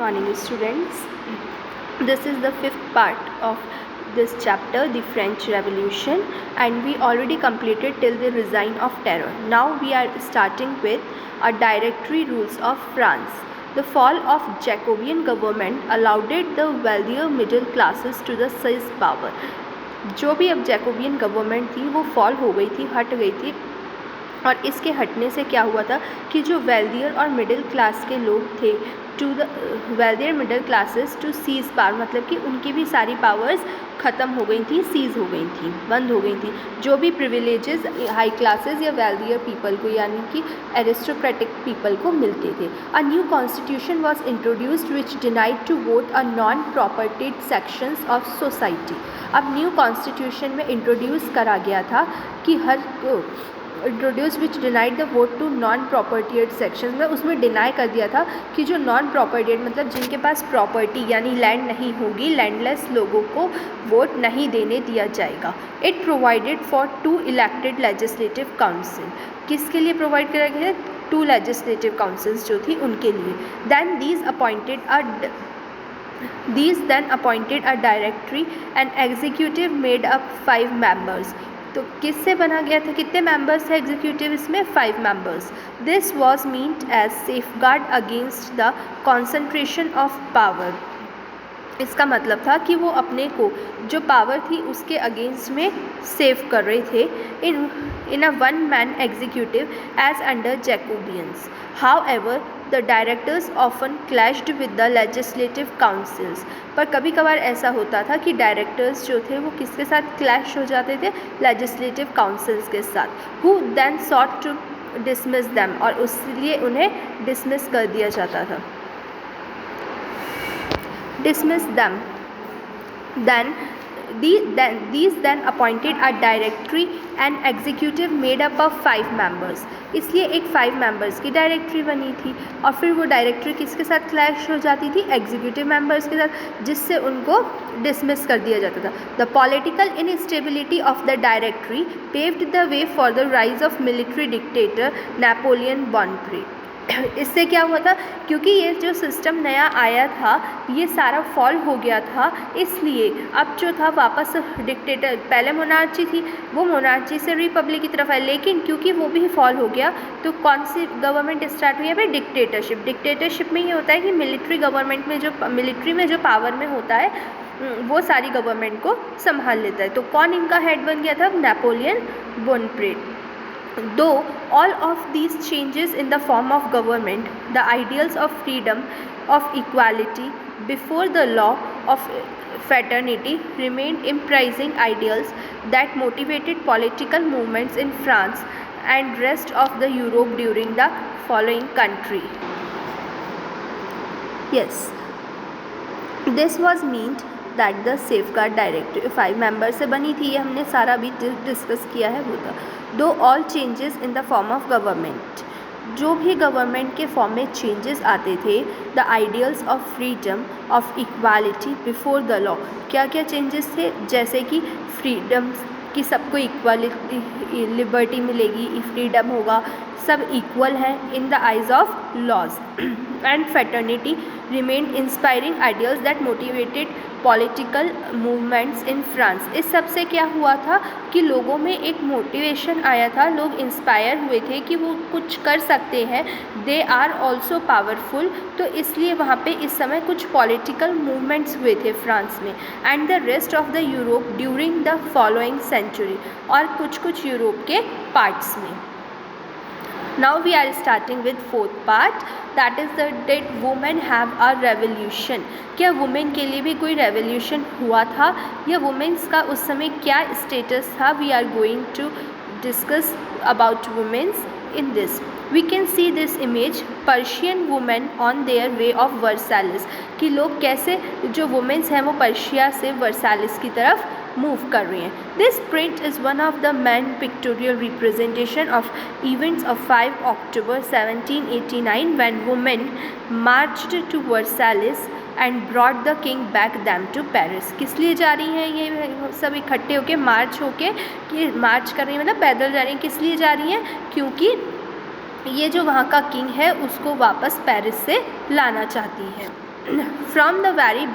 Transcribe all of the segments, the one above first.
morning, students. This is the fifth part of this chapter, the French Revolution, and we already completed till the Reign of Terror. Now we are starting with a directory rules of France. The fall of Jacobean government allowed the wealthier middle classes to the seize power. जो भी अब Jacobian government थी वो fall हो गई थी, हट गई थी, और इसके हटने से क्या हुआ था कि जो वेल्दियर और मिडिल क्लास के लोग थे, to the wealthier middle classes to seize power, मतलब कि उनकी भी सारी पावर्स ख़त्म हो गई थी, सीज हो गई थी, बंद हो गई थी। जो भी प्रिविलेजेस हाई क्लासेस या वेल्दियर पीपल को, यानी कि एरिस्टोक्रेटिक पीपल को मिलते थे। A new constitution was introduced which denied to vote a non propertied sections of society. अब न्यू कॉन्स्टिट्यूशन में इंट्रोड्यूस करा गया था कि introduce which denied the vote to non propertied section, में उसमें डिनाई कर दिया था कि जो नॉन प्रॉपर्टीड मतलब जिनके पास प्रॉपर्टी यानी लैंड नहीं होगी, लैंडलेस लोगों को वोट नहीं देने दिया जाएगा। It provided for 2 elected legislative council. किसके लिए प्रोवाइड करा गया है? 2 लेजिस्लेटिव काउंसिल्स जो थी उनके लिए। Then These then appointed a directory and executive made up 5 members. तो किससे बना गया था? कितने मेंबर्स थे एग्जीक्यूटिव इसमें? 5 members. This was meant as safeguard against the concentration of power. इसका मतलब था कि वो अपने को जो पावर थी उसके अगेंस्ट में सेव कर रहे थे in a one-man executive as under Jacobians. However, the directors often clashed with the legislative councils. पर कभी कभार ऐसा होता था कि डायरेक्टर्स जो थे वो किसके साथ क्लैश हो जाते थे? लेजिस्लेटिव काउंसिल्स के साथ, who then sought to dismiss them, और उसलिए उन्हें डिसमिस कर दिया जाता था। Dismiss them. These then appointed a directory and executive made up of 5 members. इसलिए एक 5 मेंबर्स की डायरेक्टरी बनी थी, और फिर वो डायरेक्टरी किसके साथ क्लैश हो जाती थी? एग्जीक्यूटिव मेंबर्स के साथ, जिससे उनको डिसमिस कर दिया जाता था। The political instability of the directory paved the way for the rise of military dictator Napoleon Bonaparte. इससे क्या हुआ था? क्योंकि ये जो सिस्टम नया आया था ये सारा फॉल हो गया था, इसलिए अब जो था वापस डिक्टेटर, पहले मोनार्ची थी, वो मोनार्ची से रिपब्लिक की तरफ आए, लेकिन क्योंकि वो भी फॉल हो गया तो कौन सी गवर्नमेंट स्टार्ट हुई है भाई? डिक्टेटरशिप। डिक्टेटरशिप में ये होता है कि मिलिट्री गवर्नमेंट में, जो मिलिट्री में जो पावर में होता है वो सारी गवर्नमेंट को संभाल लेता है। तो कौन इनका हेड बन गया था? Napoleon Bonaparte. Though all of these changes in the form of government, the ideals of freedom, of equality before the law, of fraternity remained imprising ideals that motivated political movements in France and rest of the Europe during the following country. Yes, this was meant that the safeguard directive 5 member से बनी थी, ये हमने सारा भी discuss किया है वो था। दो all changes in the form of government, जो भी गवर्नमेंट के फॉर्म में चेंजेस आते थे, the ideals of freedom, of equality before the law. क्या क्या चेंजेस थे? जैसे कि फ्रीडम कि सबको इक्वालिटी, लिबर्टी मिलेगी, फ्रीडम होगा, सब इक्वल है in the eyes of laws, and fraternity remained inspiring ideals that motivated political movements in France. इस सब से क्या हुआ था कि लोगों में एक मोटिवेशन आया था, लोग इंस्पायर हुए थे कि वो कुछ कर सकते हैं, दे आर ऑल्सो पावरफुल। तो इसलिए वहाँ पे इस समय कुछ पॉलिटिकल मूवमेंट्स हुए थे फ्रांस में, and the rest of the Europe during the following century, और कुछ यूरोप के पार्ट्स में। Now we are starting with 4th part, that is the did women have a revolution? क्या वुमेन के लिए भी कोई रेवोल्यूशन हुआ था, या वुमेन्स का उस समय क्या स्टेटस था? We are going to discuss about womens in this. We can see this image, Parisian women on their way of Versailles, कि लोग कैसे, जो वुमेन्स हैं वो पर्शिया से वर्सालिस की तरफ मूव कर रही हैं। This print is one of the main pictorial representation of events of 5 October 1789 when women marched to Versailles and brought the king back them to Paris. किस लिए जा रही हैं ये सब इकट्ठे होके, मार्च होके, कि मार्च कर रही हैं मतलब पैदल जा रही हैं। किस लिए जा रही हैं? क्योंकि ये जो वहाँ का किंग है उसको वापस पेरिस से लाना चाहती है। From the very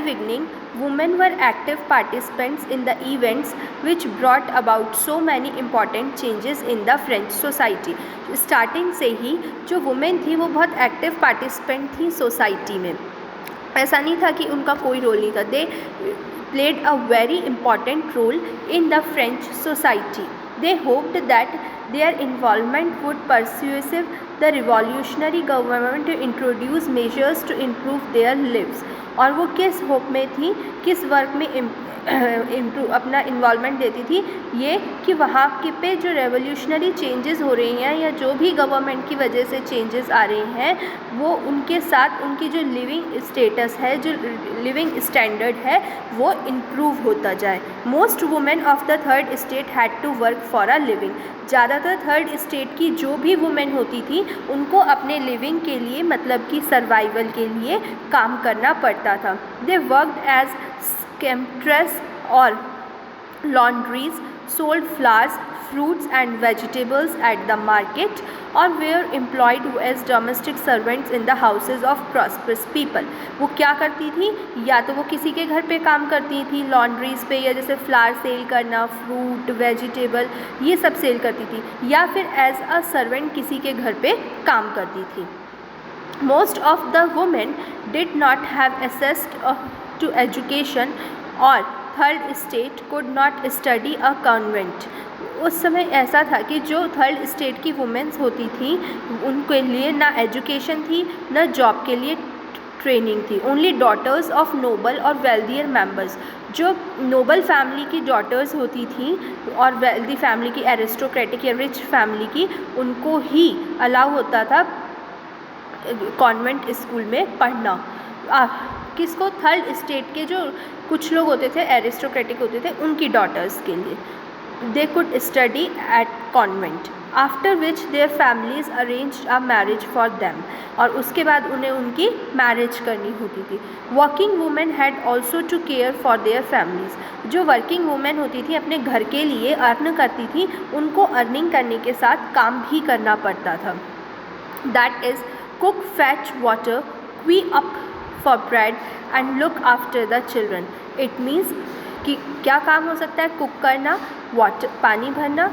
beginning, women were active participants in the events which brought about so many important changes in the French society. Starting से ही जो वुमेन थी वो बहुत एक्टिव पार्टिसिपेंट थी सोसाइटी में. ऐसा नहीं था कि उनका कोई रोल नहीं था. दे played a very important role in the French society. They hoped that their involvement would persuade the revolutionary government to introduce measures to improve their lives. और वो किस होप में थी, किस वर्क में अपना इन्वॉल्वमेंट देती थी, ये कि वहाँ के पे जो रेवोल्यूशनरी चेंजेस हो रही हैं या जो भी गवर्नमेंट की वजह से चेंजेस आ रहे हैं वो उनके साथ उनकी जो लिविंग स्टेटस है, जो लिविंग स्टैंडर्ड है वो इम्प्रूव होता जाए. Most women of the third estate had to work for a living. ज़्यादातर थर्ड स्टेट की जो भी वुमेन होती थी उनको अपने लिविंग के लिए, मतलब कि सर्वाइवल के लिए काम करना पड़ता था. They worked as seamstress or laundries, sold flowers, fruits and vegetables at the market, or were employed as domestic servants in the houses of prosperous people. वो क्या करती थी, या तो वो किसी के घर पे काम करती थी लॉन्ड्रीज़ पे, या जैसे फ्लावर सेल करना, फ्रूट, वेजिटेबल ये सब सेल करती थी, या फिर एज अ सर्वेंट किसी के घर पे काम करती थी. Most of the women did not have access to education or third state could not study a convent. उस समय ऐसा था कि जो थर्ड स्टेट की वुमेन्स होती थी उनके लिए ना एजुकेशन थी ना जॉब के लिए ट्रेनिंग थी. ओनली डॉटर्स ऑफ नोबल और वेल्दियर मेंबर्स, जो नोबल फैमिली की डॉटर्स होती थी और वेल्दी फैमिली की, एरिस्टोक्रेटिक या रिच फैमिली की, उनको ही अलाउ होता था कॉन्वेंट स्कूल में पढ़ना. किसको, थर्ड स्टेट के जो कुछ लोग होते थे एरिस्टोक्रेटिक होते थे उनकी डॉटर्स के लिए. They could study at convent after which their families arranged a marriage for them. और उसके बाद उन्हें उनकी मैरिज करनी होती थी. Working women had also to care for their families. जो वर्किंग वुमेन होती थी अपने घर के लिए अर्न करती थी, उनको अर्निंग करने के साथ काम भी करना पड़ता था. That is cook, fetch water, weigh up for bread and look after the children. It means कि क्या काम हो सकता है, कुक करना, वाटर पानी भरना,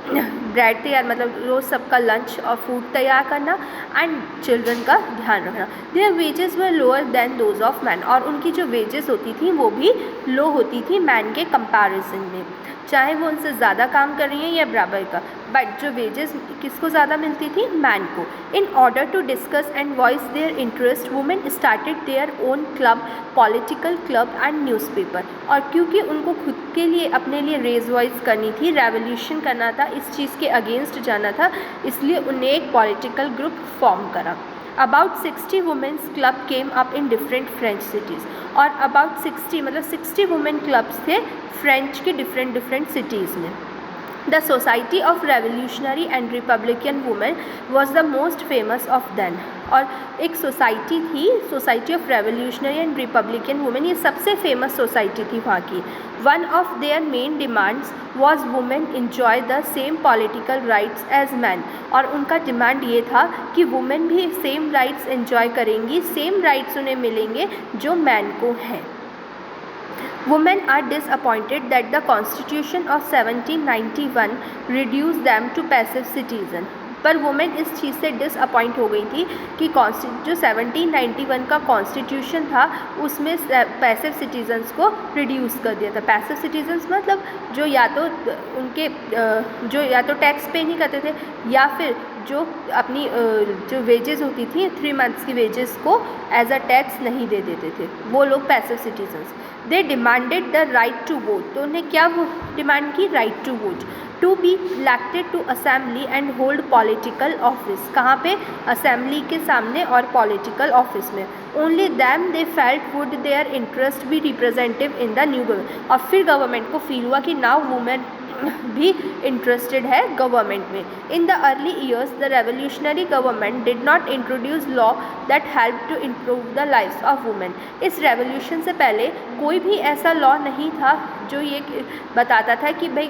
ब्रेड तैयार मतलब रोज़ सबका लंच और फूड तैयार करना, एंड चिल्ड्रन का ध्यान रखना. Their wages were lower than those of men. और उनकी जो वेजेस होती थी वो भी लो होती थी मैन के कंपैरिजन में, चाहे वो उनसे ज़्यादा काम कर रही हैं या बराबर का, बट जो वेजेस किसको ज़्यादा मिलती थी, मैन को. In order to discuss and voice their interest women started their own club, political club and newspaper. और क्योंकि उनको खुद के लिए अपने लिए रेज वॉइस करनी थी, रेवोल्यूशन करना था, इस चीज़ के अगेंस्ट जाना था, इसलिए उन्हें एक पॉलिटिकल ग्रुप फॉर्म करा. About 60 women's club came up in different French cities. और about 60 मतलब 60 women clubs थे फ्रेंच के different cities में. The Society of Revolutionary and Republican Women was the most famous of them. और एक society थी, society of revolutionary and republican women, ये सबसे फेमस सोसाइटी थी वहाँ की. One of their main demands was women enjoy the same political rights as men. और उनका डिमांड ये था कि वुमेन भी सेम राइट्स एंजॉय करेंगी, सेम राइट्स उन्हें मिलेंगे जो मैन को हैं. Women are disappointed that the Constitution of 1791 reduced them to passive citizen. पर वुमेन इस चीज़ से डिसअपॉइंट हो गई थी कि जो 1791 का कॉन्स्टिट्यूशन था उसमें पैसिव सिटीजन्स को रिड्यूस कर दिया था. पैसिव सिटीजन्स मतलब जो या तो टैक्स पे नहीं करते थे या फिर जो अपनी जो वेजेस होती थी 3 मंथ्स की वेजेस को एज अ टैक्स नहीं दे देते थे, वो लोग passive citizens. They demanded the right to vote. तो उन्हें क्या वो डिमांड की, right to vote. To be elected to assembly and hold political office. कहाँ पे, असेंबली के सामने और पॉलिटिकल ऑफिस में. Only then they felt would their interest be representative in the new government. और फिर गवर्नमेंट को फील हुआ कि नाउ वुमेन भी इंटरेस्टेड है गवर्नमेंट में. In the early years the revolutionary government did not introduce law that help to improve the lifes of women. इस revolution से पहले कोई भी ऐसा लॉ नहीं था जो ये बताता था कि भाई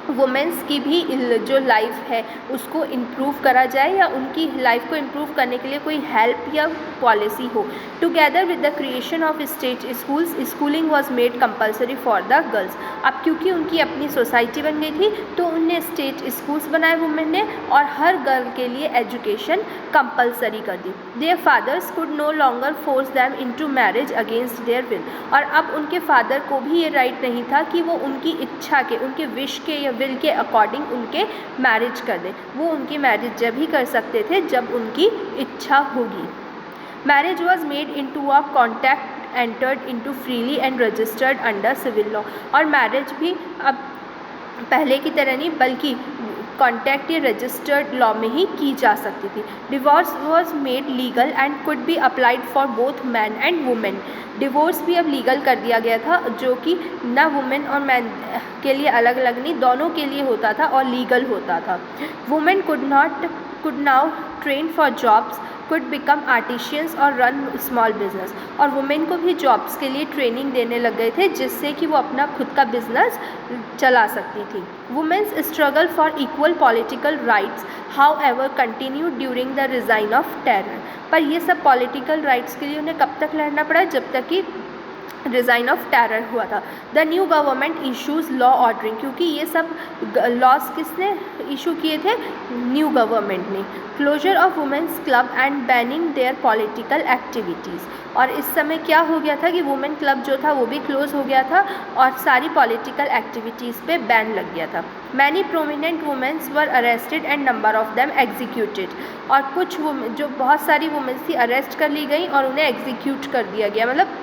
वुमेंस की भी जो लाइफ है उसको इम्प्रूव करा जाए या उनकी लाइफ को इम्प्रूव करने के लिए कोई हेल्प या पॉलिसी हो। Together with the creation of state schools, schooling was made compulsory for the girls. अब क्योंकि उनकी अपनी सोसाइटी बन गई थी तो उनने स्टेट स्कूल्स बनाए वुमेन ने, और हर गर्ल के लिए एजुकेशन कंपलसरी कर दी। Their fathers could no longer force them into marriage against their will. और अब उनके फादर को भी ये राइट नहीं था कि वो उनकी इच्छा के, उनके विश के या विल के अकॉर्डिंग उनके मैरिज कर दें। वो उनकी मैरिज जब ही कर सकते थे जब उनकी इच्छा होगी। Marriage was made into a contract entered into freely and registered under civil law. और मैरिज भी अब पहले की तरह नहीं बल्कि कॉन्ट्रैक्ट या रजिस्टर्ड लॉ में ही की जा सकती थी। Divorce was made legal and could be applied for both man and women. Divorce भी अब लीगल कर दिया गया था, जो कि ना वुमेन और मैन के लिए अलग अलग नहीं, दोनों के लिए होता था और लीगल होता था। Women could now train for jobs, could become artisans और रन स्मॉल बिजनेस। और वुमेन को भी जॉब्स के लिए ट्रेनिंग देने लग गए थे जिससे कि वो अपना खुद का बिजनेस चला सकती थी। Women's struggle for equal political rights however continue during the regime of terror. पर ये सब पॉलिटिकल राइट्स के लिए उन्हें कब तक लड़ना पड़ा? जब तक कि रिज़ाइन ऑफ टेरर हुआ था। The new government issues law ordering, क्योंकि ये सब लॉज किसने इशू किए थे? न्यू गवर्नमेंट ने। Closure of women's club and banning their political activities. और इस समय क्या हो गया था कि वुमेन क्लब जो था वो भी क्लोज हो गया था और सारी पॉलिटिकल एक्टिविटीज़ पे बैन लग गया था। Many prominent womens were arrested and number of them executed. और कुछ जो बहुत सारी वुमेन्स थी अरेस्ट कर ली गई और उन्हें एग्जीक्यूट कर दिया गया, मतलब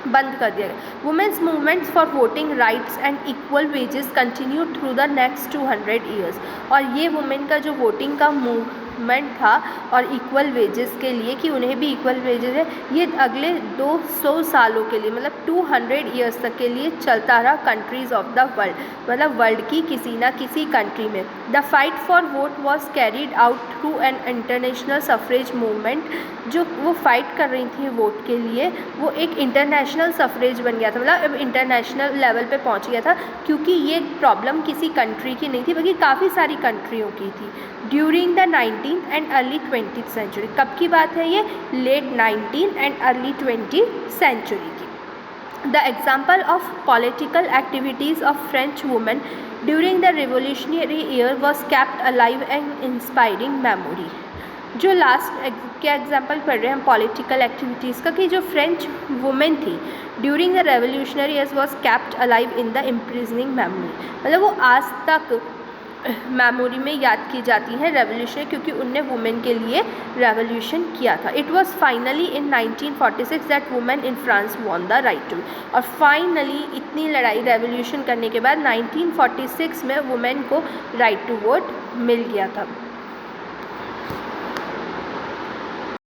बंद कर दिया गया। Womens movements for voting rights and equal wages continue through the next 200 years. और ये वुमेन का जो वोटिंग का मूवमेंट था और इक्वल वेजेस के लिए कि उन्हें भी इक्वल वेजेस है, ये अगले 200 सालों के लिए मतलब 200 ईयर्स तक के लिए चलता रहा कंट्रीज़ ऑफ द वर्ल्ड, मतलब वर्ल्ड की किसी ना किसी कंट्री में। The fight for vote was carried out through an international suffrage movement. जो वो फाइट कर रही थी वोट के लिए वो एक इंटरनेशनल सफरेज बन गया था, मतलब अब इंटरनेशनल लेवल पे पहुंच गया था, क्योंकि ये प्रॉब्लम किसी कंट्री की नहीं थी बल्कि काफ़ी सारी कंट्रियों की थी। During the 19th and early 20th century, कब की बात है ये? Late 19th and early 20th century की। The example of political activities of French women during the revolutionary year was kept alive and inspiring memory. जो last क्या example पढ़ रहे हैं हम पॉलिटिकल एक्टिविटीज़ का, कि जो फ्रेंच वुमेन थी during the revolutionary years was kept alive in the imprisoning memory, मतलब वो आज तक मेमोरी में याद की जाती हैं रेवोल्यूशन, क्योंकि उनने वुमेन के लिए रेवोल्यूशन किया था। It was finally in 1946 that women in France won the right to. और फाइनली इतनी लड़ाई रेवोल्यूशन करने के बाद 1946 में वुमेन को राइट टू वोट मिल गया था।